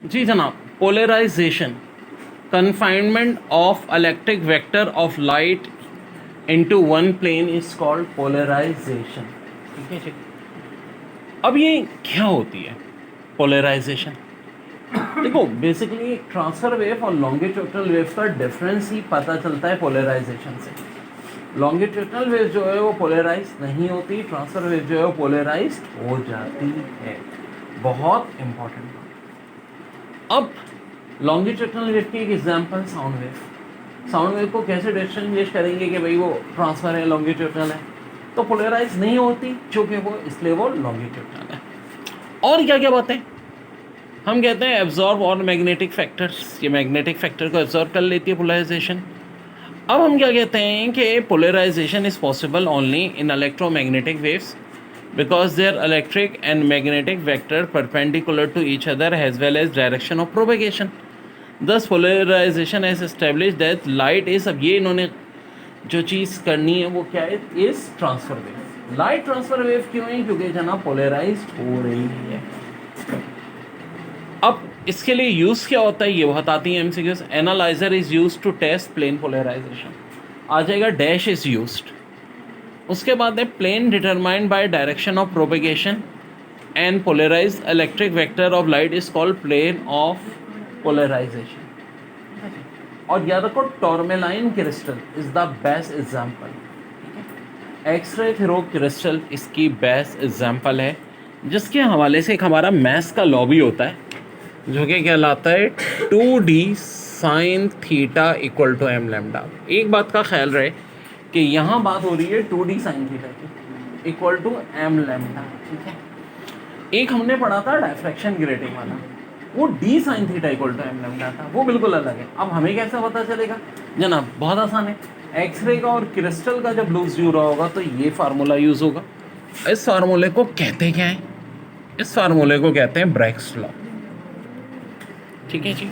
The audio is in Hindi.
जी जनाब, polarisation, confinement of electric vector of light into one plane is called polarization. ठीक है जी। अब ये क्या होती है पोलराइजेशन? देखो, बेसिकली ट्रांसफर वेव और लॉन्गिट्यूडनल वेव का डिफरेंस ही पता चलता है पोलराइजेशन से। लॉन्गिट्यूडनल वेव जो है वो पोलराइज नहीं होती, ट्रांसफर वेव जो है वो पोलराइज हो जाती है। बहुत इंपॉर्टेंट बात। अब लॉन्गिट्यूडनल वेव की एक example sound wave. Sound wave को कैसे डिस्टिंग्विश करेंगे कि भाई वो ट्रांसफर है, लॉन्गिट्यूडनल है? तो पोलराइज नहीं होती चूँकि वो, इसलिए वो लॉन्गिट्यूडनल है। और क्या क्या बातें हम कहते हैं? एब्जॉर्ब और मैग्नेटिक फैक्टर्स, ये मैग्नेटिक फैक्टर को एब्जॉर्ब कर लेती है पोलराइजेशन। अब हम क्या कहते हैं कि polarisation is possible only in electromagnetic waves because their electric and magnetic vector perpendicular to each other as well as direction of propagation. Thus polarization has established that light is, अब ये इन्होंने जो चीज़ करनी है वो क्या है? Is transfer wave. Light transfer wave क्यों है? क्योंकि जनाब पोलराइज्ड हो रही है। अब इसके लिए यूज़ क्या होता है ये बताती है MCQs. Analyser is use to test plane polarisation, आ जाएगा डैश इज यूज्ड। उसके बाद है plane determined by direction of propagation and polarise electric vector of light is called plane of polarisation. और याद रखो, tourmaline crystal is the best example. एक्सरे थेरो क्रिस्टल इसकी बेस्ट एग्जांपल है, जिसके हवाले से एक हमारा मैथ्स का लॉ भी होता है जो कि कहलाता है 2d sin theta equal to m lambda. एक बात का ख्याल रहे कि यहाँ बात हो रही है 2d sin थीटा की इक्वल टू m लैम्डा, ठीक है। एक हमने पढ़ा था डायफ्रैक्शन ग्रेटिंग वाला, वो d sin theta equal to m lambda था, वो बिल्कुल अलग है। अब हमें कैसे पता चलेगा जनाब? बहुत आसान है। एक्सरे का और क्रिस्टल का जब लूज जुड़ा होगा तो ये फार्मूला यूज़ होगा। इस फार्मूले को कहते क्या है? इस फार्मूले को कहते हैं ब्रैग्स लॉ, ठीक है जी।